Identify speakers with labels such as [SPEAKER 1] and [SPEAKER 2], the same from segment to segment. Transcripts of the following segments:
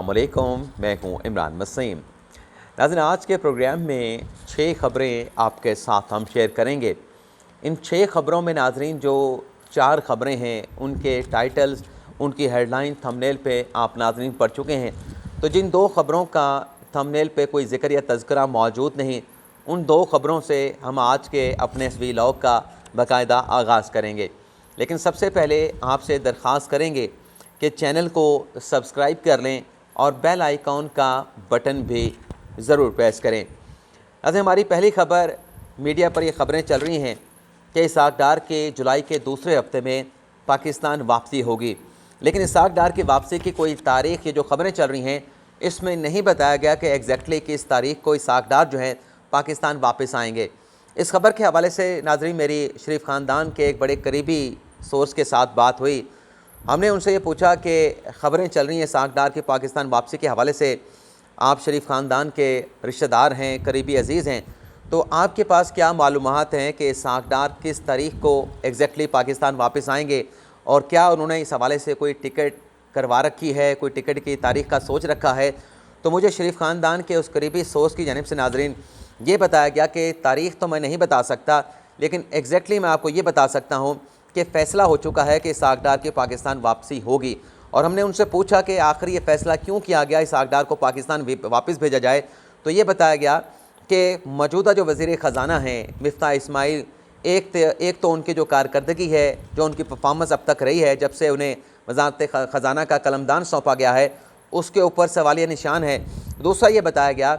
[SPEAKER 1] السلام علیکم، میں ہوں عمران وسیم۔ ناظرین، آج کے پروگرام میں 6 خبریں آپ کے ساتھ ہم شیئر کریں گے۔ ان 6 خبروں میں ناظرین جو 4 خبریں ہیں ان کے ٹائٹلز، ان کی ہیڈ لائن تھمبنیل پہ آپ ناظرین پڑھ چکے ہیں۔ تو جن 2 خبروں کا تھمبنیل پہ کوئی ذکر یا تذکرہ موجود نہیں، ان 2 خبروں سے ہم آج کے اپنے اس ویلاگ کا باقاعدہ آغاز کریں گے۔ لیکن سب سے پہلے آپ سے درخواست کریں گے کہ چینل کو سبسکرائب کر لیں اور بیل آئیکن کا بٹن بھی ضرور پریس کریں۔ ہماری پہلی خبر، میڈیا پر یہ خبریں چل رہی ہیں کہ اسحاق ڈار کے جولائی کے دوسرے ہفتے میں پاکستان واپسی ہوگی، لیکن اسحاق ڈار کی واپسی کی کوئی تاریخ، یہ جو خبریں چل رہی ہیں اس میں نہیں بتایا گیا کہ ایگزیکٹلی کس تاریخ کو اسحاق ڈار جو ہیں پاکستان واپس آئیں گے۔ اس خبر کے حوالے سے ناظرین میری شریف خاندان کے ایک بڑے قریبی سورس کے ساتھ بات ہوئی۔ ہم نے ان سے یہ پوچھا کہ خبریں چل رہی ہیں اسحاق ڈار کی پاکستان واپسی کے حوالے سے، آپ شریف خاندان کے رشتہ دار ہیں، قریبی عزیز ہیں، تو آپ کے پاس کیا معلومات ہیں کہ اسحاق ڈار کس تاریخ کو ایگزیکٹلی پاکستان واپس آئیں گے، اور کیا انہوں نے اس حوالے سے کوئی ٹکٹ کروا رکھی ہے، کوئی ٹکٹ کی تاریخ کا سوچ رکھا ہے؟ تو مجھے شریف خاندان کے اس قریبی سورس کی جانب سے ناظرین یہ بتایا گیا کہ تاریخ تو میں نہیں بتا سکتا، لیکن ایگزیکٹلی میں آپ کو یہ بتا سکتا ہوں کہ فیصلہ ہو چکا ہے کہ اسحاق ڈار کی پاکستان واپسی ہوگی۔ اور ہم نے ان سے پوچھا کہ آخر یہ فیصلہ کیوں کیا گیا اسحاق ڈار کو پاکستان واپس بھیجا جائے، تو یہ بتایا گیا کہ موجودہ جو وزیر خزانہ ہیں مفتاح اسماعیل، ایک تو ان کی جو کارکردگی ہے، جو ان کی پرفارمنس اب تک رہی ہے جب سے انہیں وزارت خزانہ کا قلمدان سونپا گیا ہے، اس کے اوپر سوالیہ نشان ہے۔ دوسرا یہ بتایا گیا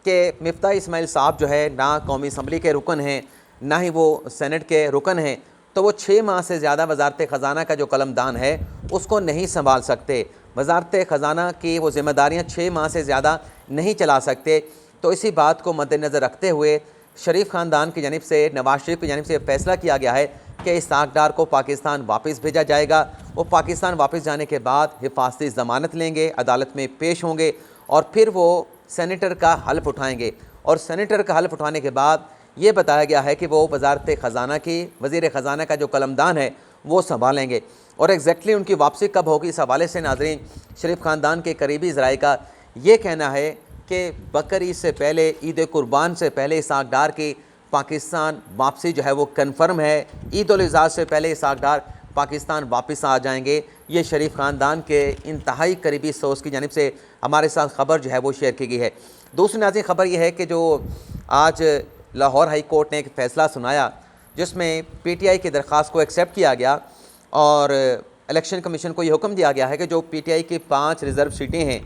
[SPEAKER 1] کہ مفتاح اسماعیل صاحب جو ہے نہ قومی اسمبلی کے رکن ہیں، نہ ہی وہ سینٹ کے رکن ہیں، تو وہ 6 ماہ سے زیادہ وزارت خزانہ کا جو قلمدان ہے اس کو نہیں سنبھال سکتے۔ وزارت خزانہ کی وہ ذمہ داریاں 6 ماہ سے زیادہ نہیں چلا سکتے۔ تو اسی بات کو مد نظر رکھتے ہوئے شریف خاندان کی جانب سے، نواز شریف کی جانب سے یہ فیصلہ کیا گیا ہے کہ اسحاق ڈار کو پاکستان واپس بھیجا جائے گا۔ وہ پاکستان واپس جانے کے بعد حفاظتی ضمانت لیں گے، عدالت میں پیش ہوں گے، اور پھر وہ سینیٹر کا حلف اٹھائیں گے، اور سینیٹر کا حلف اٹھانے کے بعد یہ بتایا گیا ہے کہ وہ وزارت خزانہ کی، وزیر خزانہ کا جو قلمدان ہے وہ سنبھالیں گے۔ اور ایگزیکٹلی ان کی واپسی کب ہوگی، اس حوالے سے ناظرین شریف خاندان کے قریبی ذرائع کا یہ کہنا ہے کہ بقرعید سے پہلے، عید قربان سے پہلے اسحاق ڈار کی پاکستان واپسی جو ہے وہ کنفرم ہے۔ عید الاضحیٰ سے پہلے اسحاق ڈار پاکستان واپس آ جائیں گے۔ یہ شریف خاندان کے انتہائی قریبی سورس کی جانب سے ہمارے ساتھ خبر جو ہے وہ شیئر کی گئی ہے۔ دوسری ناظرین خبر یہ ہے کہ جو آج لاہور ہائی کورٹ نے ایک فیصلہ سنایا جس میں پی ٹی آئی کی درخواست کو ایکسیپٹ کیا گیا، اور الیکشن کمیشن کو یہ حکم دیا گیا ہے کہ جو پی ٹی آئی کی 5 ریزرو سیٹیں ہیں،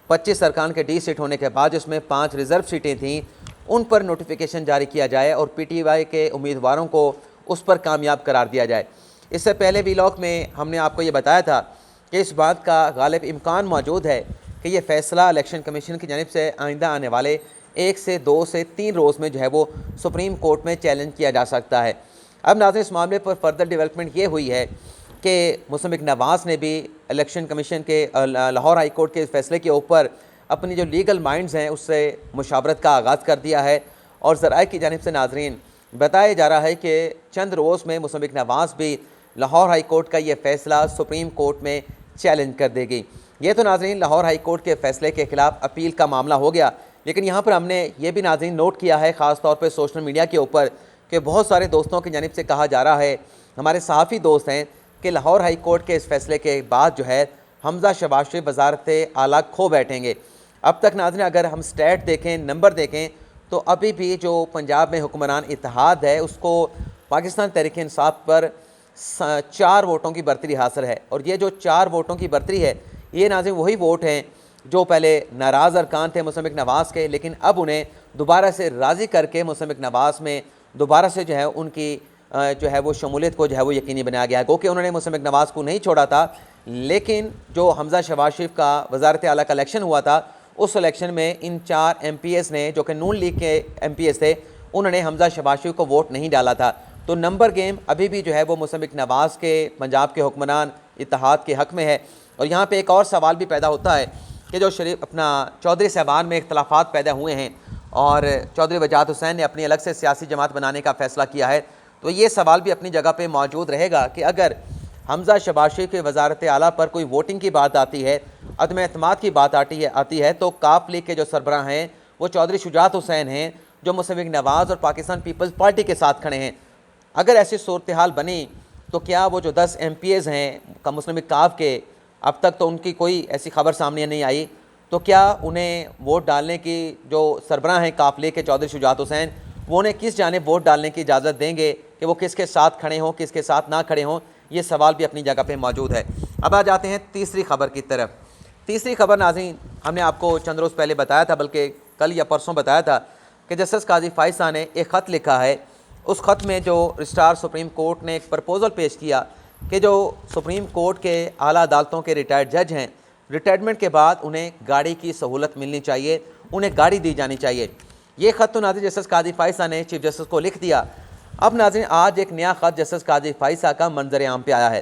[SPEAKER 1] 25 ارکان کے ڈی سیٹ ہونے کے بعد جس میں 5 ریزرو سیٹیں تھیں، ان پر نوٹیفیکیشن جاری کیا جائے اور پی ٹی آئی کے امیدواروں کو اس پر کامیاب قرار دیا جائے۔ اس سے پہلے ویلاگ میں ہم نے آپ کو یہ بتایا تھا کہ اس بات کا غالب امکان موجود ہے کہ یہ فیصلہ الیکشن کمیشن کی جانب سے آئندہ آنے والے 1 سے 2 سے 3 روز میں جو ہے وہ سپریم کورٹ میں چیلنج کیا جا سکتا ہے۔ اب ناظرین اس معاملے پر فردر ڈیولپمنٹ یہ ہوئی ہے کہ مصدق نواز نے بھی الیکشن کمیشن کے لاہور ہائی کورٹ کے فیصلے کے اوپر اپنی جو لیگل مائنڈز ہیں اس سے مشاورت کا آغاز کر دیا ہے، اور ذرائع کی جانب سے ناظرین بتایا جا رہا ہے کہ چند روز میں مصدق نواز بھی لاہور ہائی کورٹ کا یہ فیصلہ سپریم کورٹ میں چیلنج کر دے گی۔ یہ تو ناظرین لاہور ہائی کورٹ کے فیصلے کے خلاف اپیل کا معاملہ ہو گیا، لیکن یہاں پر ہم نے یہ بھی ناظرین نوٹ کیا ہے خاص طور پہ سوشل میڈیا کے اوپر کہ بہت سارے دوستوں کی جانب سے کہا جا رہا ہے، ہمارے صحافی دوست ہیں، کہ لاہور ہائی کورٹ کے اس فیصلے کے بعد جو ہے حمزہ شہباز شریف وزارت اعلیٰ کھو بیٹھیں گے۔ اب تک ناظرین اگر ہم سٹیٹ دیکھیں، نمبر دیکھیں، تو ابھی بھی جو پنجاب میں حکمران اتحاد ہے اس کو پاکستان تحریک انصاف پر 4 ووٹوں کی برتری حاصل ہے، اور یہ جو 4 ووٹوں کی برتری ہے یہ ناظرین وہی ووٹ ہیں جو پہلے ناراض ارکان تھے مصدق نواز کے، لیکن اب انہیں دوبارہ سے راضی کر کے مصدق نواز میں دوبارہ سے جو ہے ان کی جو ہے وہ شمولیت کو جو ہے وہ یقینی بنایا گیا ہے۔ گو کہ انہوں نے مصدق نواز کو نہیں چھوڑا تھا، لیکن جو حمزہ شہباز شریف کا وزارت اعلیٰ کا الیکشن ہوا تھا اس الیکشن میں ان 4 ایم پی ایس نے، جو کہ نون لیگ کے ایم پی ایس تھے، انہوں نے حمزہ شہباز شریف کو ووٹ نہیں ڈالا تھا۔ تو نمبر گیم ابھی بھی جو ہے وہ مصدق نواز کے، پنجاب کے حکمران اتحاد کے حق میں ہے۔ اور یہاں پہ ایک اور سوال بھی پیدا ہوتا ہے کہ جو شریف اپنا چودھری صاحبان میں اختلافات پیدا ہوئے ہیں اور چودھری وجاہت حسین نے اپنی الگ سے سیاسی جماعت بنانے کا فیصلہ کیا ہے، تو یہ سوال بھی اپنی جگہ پہ موجود رہے گا کہ اگر حمزہ شہباز شریف کے وزارت اعلیٰ پر کوئی ووٹنگ کی بات آتی ہے، عدم اعتماد کی بات آتی ہے تو کاف لیگ کے جو سربراہ ہیں وہ چودھری شجاعت حسین ہیں جو مصدق نواز اور پاکستان پیپلز پارٹی کے ساتھ کھڑے ہیں۔ اگر ایسی صورتحال بنی تو کیا وہ جو 10 MPs ہیں مسلم لیگ کاف کے، اب تک تو ان کی کوئی ایسی خبر سامنے نہیں آئی، تو کیا انہیں ووٹ ڈالنے کی جو سربراہ ہیں کاف لیگ کے چودھری شجاعت حسین، وہ انہیں کس جانب ووٹ ڈالنے کی اجازت دیں گے کہ وہ کس کے ساتھ کھڑے ہوں کس کے ساتھ نہ کھڑے ہوں؟ یہ سوال بھی اپنی جگہ پہ موجود ہے۔ اب آ جاتے ہیں تیسری خبر کی طرف۔ تیسری خبر ناظرین ہم نے آپ کو چند روز پہلے بتایا تھا، بلکہ کل یا پرسوں بتایا تھا کہ جسٹس قاضی فائز صاحب نے ایک خط لکھا ہے۔ اس خط میں جو رجسٹرار سپریم کورٹ نے ایک پرپوزل پیش کیا کہ جو سپریم کورٹ کے اعلیٰ عدالتوں کے ریٹائرڈ جج ہیں، ریٹائرمنٹ کے بعد انہیں گاڑی کی سہولت ملنی چاہیے، انہیں گاڑی دی جانی چاہیے۔ یہ خط تو ناظرین جسٹس قاضی فائز صاحب نے چیف جسٹس کو لکھ دیا۔ اب ناظرین آج ایک نیا خط جسٹس قاضی فائز صاحب کا منظر عام پہ آیا ہے۔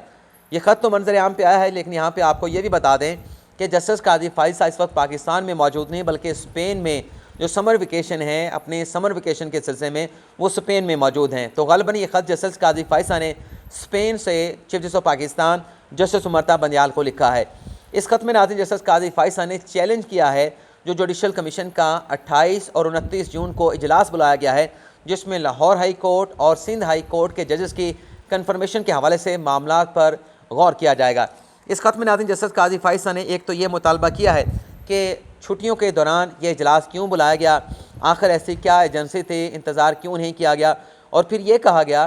[SPEAKER 1] یہ خط تو منظر عام پہ آیا ہے، لیکن یہاں پہ آپ کو یہ بھی بتا دیں کہ جسٹس قاضی فائز صاحب اس وقت پاکستان میں موجود نہیں، بلکہ اسپین میں جو سمر ویکیشن ہے، اپنے سمر ویکیشن کے سلسلے میں وہ اسپین میں موجود ہیں۔ تو غالباً یہ خط جسٹس قاضی فائز صاحب نے اسپین سے chief justice of Pakistan justice عمرتا Bandial کو لکھا ہے۔ اس خط میں ناظرین جسٹس قاضی فائز صاحب نے چیلنج کیا ہے جو جوڈیشل کمیشن کا 28 اور 29 جون کو اجلاس بلایا گیا ہے، جس میں لاہور ہائی کورٹ اور سندھ ہائی کورٹ کے ججز کی کنفرمیشن کے حوالے سے معاملات پر غور کیا جائے گا۔ اس خط میں ناظرین جسٹس قاضی فائز صاحب نے ایک تو یہ مطالبہ کیا ہے کہ چھٹیوں کے دوران یہ اجلاس کیوں بلایا گیا، آخر ایسی کیا ایجنسی تھی، انتظار کیوں نہیں کیا گیا، اور پھر یہ کہا گیا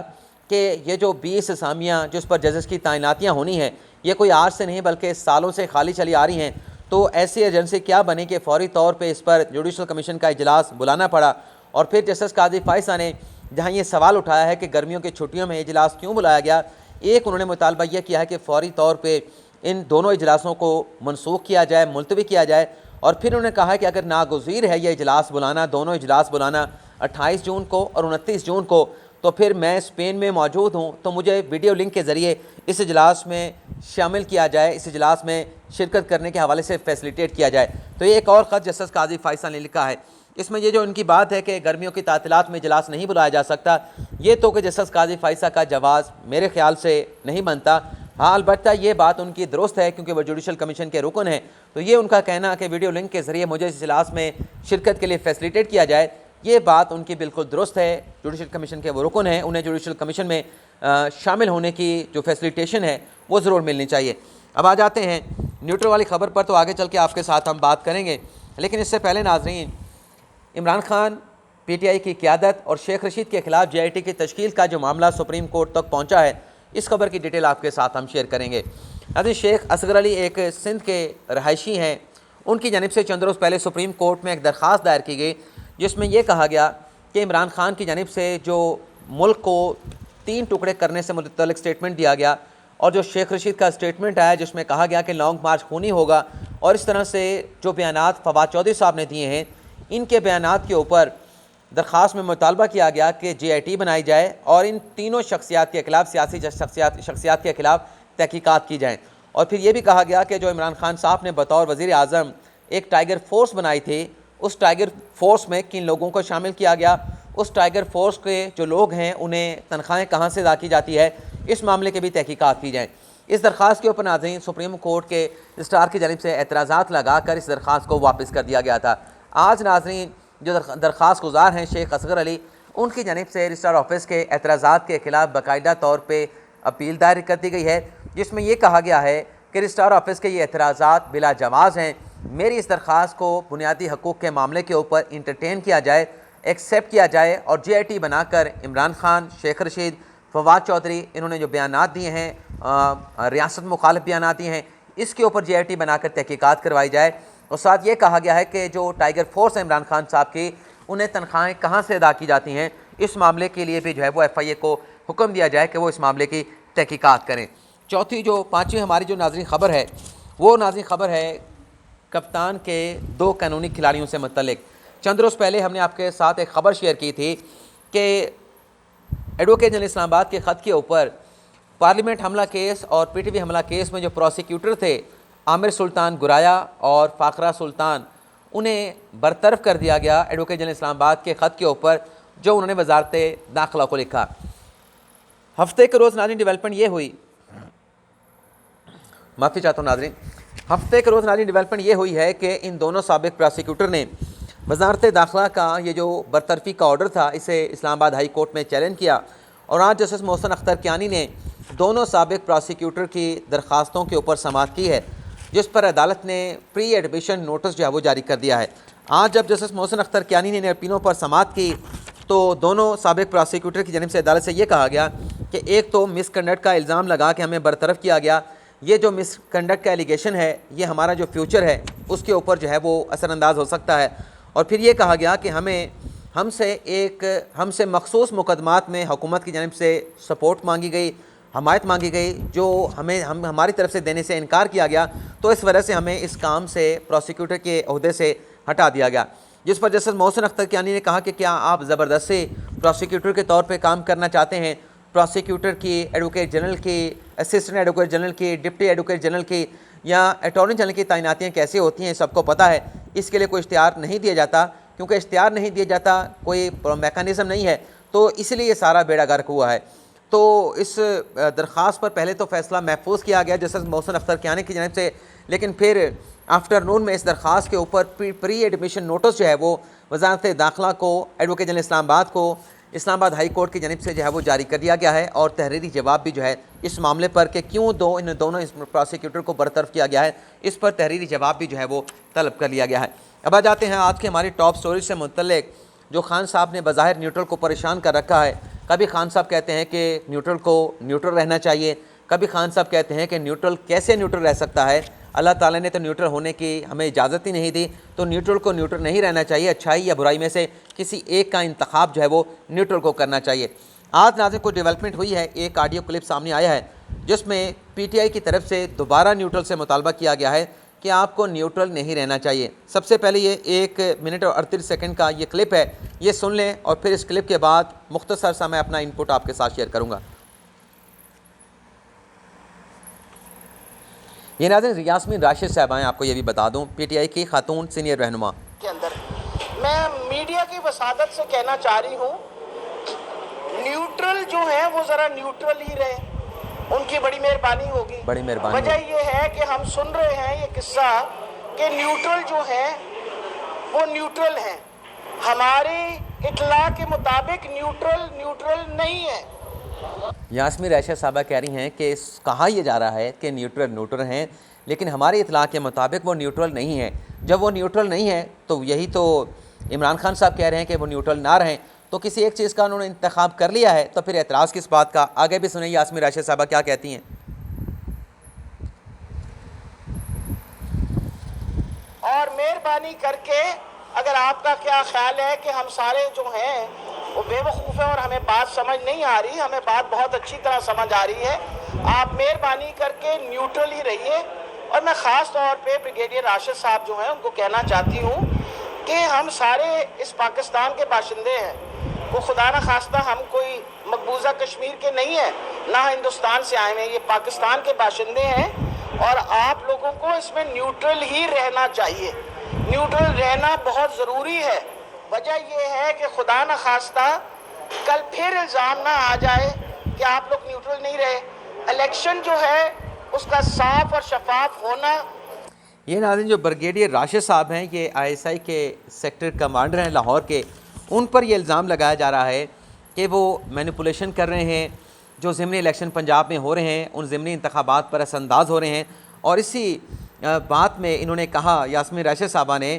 [SPEAKER 1] کہ یہ جو 20 اسامیاں جس پر ججز کی تعیناتیاں ہونی ہیں یہ کوئی آج سے نہیں بلکہ سالوں سے خالی چلی آ رہی ہیں، تو ایسی ایجنسی کیا بنے کہ فوری طور پہ اس پر جوڈیشل کمیشن کا اجلاس بلانا پڑا۔ اور پھر جسٹس قاضی فائز صاحب نے جہاں یہ سوال اٹھایا ہے کہ گرمیوں کی چھٹیوں میں اجلاس کیوں بلایا گیا، ایک انہوں نے مطالبہ یہ کیا ہے کہ فوری طور پہ ان دونوں اجلاسوں کو منسوخ کیا جائے، ملتوی کیا جائے، اور پھر انہوں نے کہا کہ اگر ناگزیر ہے یہ اجلاس بلانا، دونوں اجلاس بلانا 28 جون کو اور 29 جون کو، تو پھر میں اسپین میں موجود ہوں تو مجھے ویڈیو لنک کے ذریعے اس اجلاس میں شامل کیا جائے، اس اجلاس میں شرکت کرنے کے حوالے سے فیسیلیٹیٹ کیا جائے۔ تو یہ ایک اور خط جسٹس قاضی فائز صاحب نے لکھا ہے۔ اس میں یہ جو ان کی بات ہے کہ گرمیوں کی تعطیلات میں اجلاس نہیں بلایا جا سکتا، یہ تو کہ جسٹس قاضی فائز صاحب کا جواز میرے خیال سے نہیں بنتا۔ ہاں البتہ یہ بات ان کی درست ہے کیونکہ وہ جوڈیشل کمیشن کے رکن ہیں، تو یہ ان کا کہنا کہ ویڈیو لنک کے ذریعے مجھے اس اجلاس میں شرکت کے لیے فیسیلیٹیٹ کیا جائے، یہ بات ان کی بالکل درست ہے۔ جوڈیشل کمیشن کے وہ رکن ہیں، انہیں جوڈیشل کمیشن میں شامل ہونے کی جو فیسیلیٹیشن ہے وہ ضرور ملنی چاہیے۔ اب آ جاتے ہیں نیوٹرل والی خبر پر، تو آگے چل کے آپ کے ساتھ ہم بات کریں گے، لیکن اس سے پہلے ناظرین عمران خان PTI کی قیادت اور شیخ رشید کے خلاف JIT کی تشکیل کا جو معاملہ سپریم کورٹ تک پہنچا ہے، اس خبر کی ڈیٹیل آپ کے ساتھ ہم شیئر کریں گے۔ حضرت شیخ اصغر علی ایک سندھ کے رہائشی ہیں، ان کی جانب سے چند روز پہلے سپریم کورٹ میں ایک درخواست دائر کی گئی جس میں یہ کہا گیا کہ عمران خان کی جانب سے جو ملک کو 3 ٹکڑے کرنے سے متعلق سٹیٹمنٹ دیا گیا، اور جو شیخ رشید کا سٹیٹمنٹ آیا جس میں کہا گیا کہ لانگ مارچ خونی ہوگا، اور اس طرح سے جو بیانات فواد چودھری صاحب نے دیے ہیں، ان کے بیانات کے اوپر درخواست میں مطالبہ کیا گیا کہ JIT بنائی جائے اور ان تینوں شخصیات کے خلاف، سیاسی شخصیات کے خلاف تحقیقات کی جائیں۔ اور پھر یہ بھی کہا گیا کہ جو عمران خان صاحب نے بطور وزیر اعظم ایک ٹائیگر فورس بنائی تھی، اس ٹائیگر فورس میں کن لوگوں کو شامل کیا گیا، اس ٹائیگر فورس کے جو لوگ ہیں انہیں تنخواہیں کہاں سے ادا کی جاتی ہے، اس معاملے کے بھی تحقیقات کی جائیں۔ اس درخواست کے اوپر ناظرین سپریم کورٹ کے رجسٹرار کی جانب سے اعتراضات لگا کر اس درخواست کو واپس کر دیا گیا تھا۔ آج ناظرین جو درخواست گزار ہیں شیخ اصغر علی، ان کی جانب سے رجسٹرار آفس کے اعتراضات کے خلاف باقاعدہ طور پہ اپیل دائر کر دی گئی ہے، جس میں یہ کہا گیا ہے کہ رجسٹرار آفس کے یہ اعتراضات بلا جواز ہیں، میری اس درخواست کو بنیادی حقوق کے معاملے کے اوپر انٹرٹین کیا جائے، ایکسیپٹ کیا جائے، اور JIT بنا کر عمران خان، شیخ رشید، فواد چودھری، انہوں نے جو بیانات دیے ہیں، ریاست مخالف بیانات دیے ہیں، اس کے اوپر JIT بنا کر تحقیقات کروائی جائے۔ اور ساتھ یہ کہا گیا ہے کہ جو ٹائیگر فورس ہے عمران خان صاحب کی، انہیں تنخواہیں کہاں سے ادا کی جاتی ہیں، اس معاملے کے لیے بھی جو ہے وہ FIA کو حکم دیا جائے کہ وہ اس معاملے کی تحقیقات کریں۔ پانچویں ہماری جو ناظرین خبر ہے، وہ ناظرین خبر ہے کپتان کے 2 قانونی کھلاڑیوں سے متعلق۔ چند روز پہلے ہم نے آپ کے ساتھ ایک خبر شیئر کی تھی کہ ایڈوکیٹ جنرل اسلام آباد کے خط کے اوپر پارلیمنٹ حملہ کیس اور PTV حملہ کیس میں جو پروسیکیوٹر تھے عامر سلطان گرایا اور فاقرہ سلطان، انہیں برطرف کر دیا گیا ایڈوکیٹ جنرل اسلام آباد کے خط کے اوپر جو انہوں نے وزارت داخلہ کو لکھا۔ ہفتے کے روز ناظرین ڈیولپمنٹ یہ ہوئی، معافی چاہتا ہوں ناظرین، ہفتے کے روز ناظرین ڈیولپمنٹ یہ ہوئی ہے کہ ان دونوں سابق پراسیکیوٹر نے وزارت داخلہ کا یہ جو برطرفی کا آرڈر تھا اسے اسلام آباد ہائی کورٹ میں چیلنج کیا، اور آج جسٹس محسن اختر کیانی نے دونوں سابق پراسیکیوٹر کی درخواستوں کے اوپر سماعت کی ہے، جس پر عدالت نے پری ایڈمیشن نوٹس جو ہے وہ جاری کر دیا ہے۔ آج جب جسٹس محسن اختر کیانی نے ان اپینوں پر سماعت کی تو دونوں سابق پراسیکیوٹر کی جانب سے عدالت سے یہ کہا گیا کہ ایک تو مس کنڈکٹ کا الزام لگا کہ ہمیں برطرف کیا گیا، یہ جو مس کنڈکٹ کا ایلیگیشن ہے یہ ہمارا جو فیوچر ہے اس کے اوپر جو ہے وہ اثر انداز ہو سکتا ہے، اور پھر یہ کہا گیا کہ ہم سے مخصوص مقدمات میں حکومت کی جانب سے سپورٹ مانگی گئی، حمایت مانگی گئی، جو ہماری طرف سے دینے سے انکار کیا گیا، تو اس وجہ سے ہمیں اس کام سے پراسیکیوٹر کے عہدے سے ہٹا دیا گیا، جس پر جسٹس محسن اختر کیانی نے کہا کہ کیا آپ زبردستی پراسیکیوٹر کے طور پہ کام کرنا چاہتے ہیں؟ پراسیکیوٹر کی، ایڈوکیٹ جنرل کی، اسسٹنٹ ایڈوکیٹ جنرل کی، ڈپٹی ایڈوکیٹ جنرل کی یا اٹارنی جنرل کی تعیناتیاں کیسے ہوتی ہیں سب کو پتہ ہے، اس کے لیے کوئی اشتہار نہیں دیا جاتا، کیونکہ اشتہار نہیں دیا جاتا، کوئی میکانزم نہیں ہے، تو اس لیے یہ سارا بیڑا غرق ہوا ہے۔ تو اس درخواست پر پہلے تو فیصلہ محفوظ کیا گیا جسٹس محسن اختر کیانی کی جانب سے، لیکن پھر آفٹرنون میں اس درخواست کے اوپر پری ایڈمیشن نوٹس جو ہے وہ وزارت داخلہ کو، ایڈوکیٹ جنرل اسلام آباد کو، اسلام آباد ہائی کورٹ کی جانب سے جو ہے وہ جاری کر دیا گیا ہے، اور تحریری جواب بھی جو ہے اس معاملے پر کہ کیوں ان دونوں پراسیکیوٹر کو برطرف کیا گیا ہے، اس پر تحریری جواب بھی جو ہے وہ طلب کر لیا گیا ہے۔ اب آ جاتے ہیں آج کے ہماری ٹاپ سٹوریز سے متعلق، جو خان صاحب نے بظاہر نیوٹرل کو پریشان کر رکھا ہے۔ کبھی خان صاحب کہتے ہیں کہ نیوٹرل کو نیوٹرل رہنا چاہیے، کبھی خان صاحب کہتے ہیں کہ نیوٹرل کیسے نیوٹرل رہ سکتا ہے، اللہ تعالیٰ نے تو نیوٹرل ہونے کی ہمیں اجازت ہی نہیں دی، تو نیوٹرل کو نیوٹرل نہیں رہنا چاہیے، اچھائی یا برائی میں سے کسی ایک کا انتخاب جو ہے وہ نیوٹرل کو کرنا چاہیے۔ آج ناظرین کوئی ڈیولپمنٹ ہوئی ہے، ایک آڈیو کلپ سامنے آیا ہے جس میں پی ٹی آئی کی طرف سے دوبارہ نیوٹرل سے مطالبہ کیا گیا ہے کہ آپ کو نیوٹرل نہیں رہنا چاہیے۔ سب سے پہلے یہ 1 منٹ اور 38 سیکنڈ کا یہ کلپ ہے، یہ سن لیں، اور پھر اس کلپ کے بعد مختصر سا میں اپنا انپٹ آپ کے ساتھ شیئر کروں گا۔ یہ ناظرین یاسمین راشد صاحبہ ہیں، آپ کو یہ بھی بتا دوں، پی ٹی آئی کی خاتون سینئر رہنما۔
[SPEAKER 2] کے اندر میں میڈیا کی وسادت سے کہنا چاہ رہی ہوں، نیوٹرل جو ہیں وہ ذرا نیوٹرل ہی رہے، ان کی بڑی مہربانی ہوگی۔
[SPEAKER 1] بڑی مہربانی
[SPEAKER 2] وجہ یہ ہے کہ ہم سن رہے ہیں یہ قصہ کہ نیوٹرل جو ہیں وہ نیوٹرل ہیں، ہماری اطلاع کے مطابق نیوٹرل نہیں ہے۔
[SPEAKER 1] یاسمین راشد صاحبہ کہہ رہی ہیں کہ کہا یہ جا رہا ہے کہ نیوٹرل ہیں، لیکن ہماری اطلاع کے مطابق وہ نیوٹرل نہیں ہے۔ جب وہ نیوٹرل نہیں ہے تو یہی تو عمران خان صاحب کہہ رہے ہیں کہ وہ نیوٹرل نہ رہیں، تو کسی ایک چیز کا انہوں نے انتخاب کر لیا ہے، تو پھر اعتراض کس بات کا؟ آگے بھی سنیں یاسمین راشد صاحبہ کیا کہتی ہیں۔
[SPEAKER 2] اور مہربانی کر کے اگر آپ کا کیا خیال ہے کہ ہم سارے جو ہیں وہ بے وقوف ہیں اور ہمیں بات سمجھ نہیں آ رہی، ہمیں بات بہت اچھی طرح سمجھ آ رہی ہے، آپ مہربانی کر کے نیوٹرل ہی رہیے۔ اور میں خاص طور پہ بریگیڈیئر راشد صاحب جو ہیں ان کو کہنا چاہتی ہوں کہ ہم سارے اس پاکستان کے باشندے ہیں، وہ خدا نہ خواستہ ہم کوئی مقبوضہ کشمیر کے نہیں ہیں، نہ ہندوستان سے آئے ہیں، یہ پاکستان کے باشندے ہیں، اور آپ لوگوں کو اس میں نیوٹرل ہی رہنا چاہیے، نیوٹرل رہنا بہت ضروری ہے۔ وجہ یہ ہے کہ خدا نہ خواستہ کل پھر الزام نہ آ جائے کہ آپ لوگ نیوٹرل نہیں رہے۔ الیکشن جو ہے اس کا صاف اور شفاف ہونا۔
[SPEAKER 1] یہ ناظرین جو بریگیڈیئر راشد صاحب ہیں، یہ آئی ایس آئی کے سیکٹر کمانڈر ہیں لاہور کے، ان پر یہ الزام لگایا جا رہا ہے کہ وہ مینیپولیشن کر رہے ہیں، جو ضمنی الیکشن پنجاب میں ہو رہے ہیں ان ضمنی انتخابات پر اثر انداز ہو رہے ہیں، اور اسی بات میں انہوں نے کہا یاسمین راشد صاحبہ نے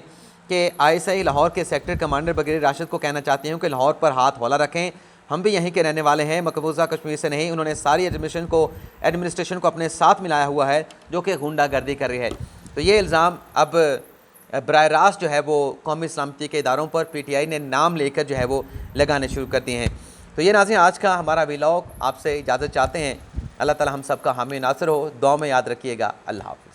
[SPEAKER 1] کہ آئی ایس آئی لاہور کے سیکٹر کمانڈر بریگیڈیئر راشد کو کہنا چاہتی ہوں کہ لاہور پر ہاتھ ہولہ رکھیں، ہم بھی یہیں کے رہنے والے ہیں، مقبوضہ کشمیر سے نہیں۔ انہوں نے ساری ایڈمنسٹریشن کو اپنے ساتھ ملایا ہوا ہے جو کہ غنڈہ گردی کر رہی ہے۔ تو یہ الزام اب براہ راست جو ہے وہ قومی سلامتی کے اداروں پر پی ٹی آئی نے نام لے کر جو ہے وہ لگانے شروع کر دیے ہیں۔ تو یہ ناظرین آج کا ہمارا ولاگ، آپ سے اجازت چاہتے ہیں، اللہ تعالی ہم سب کا حامی ناصر ہو، دعا میں یاد رکھیے گا، اللہ حافظ۔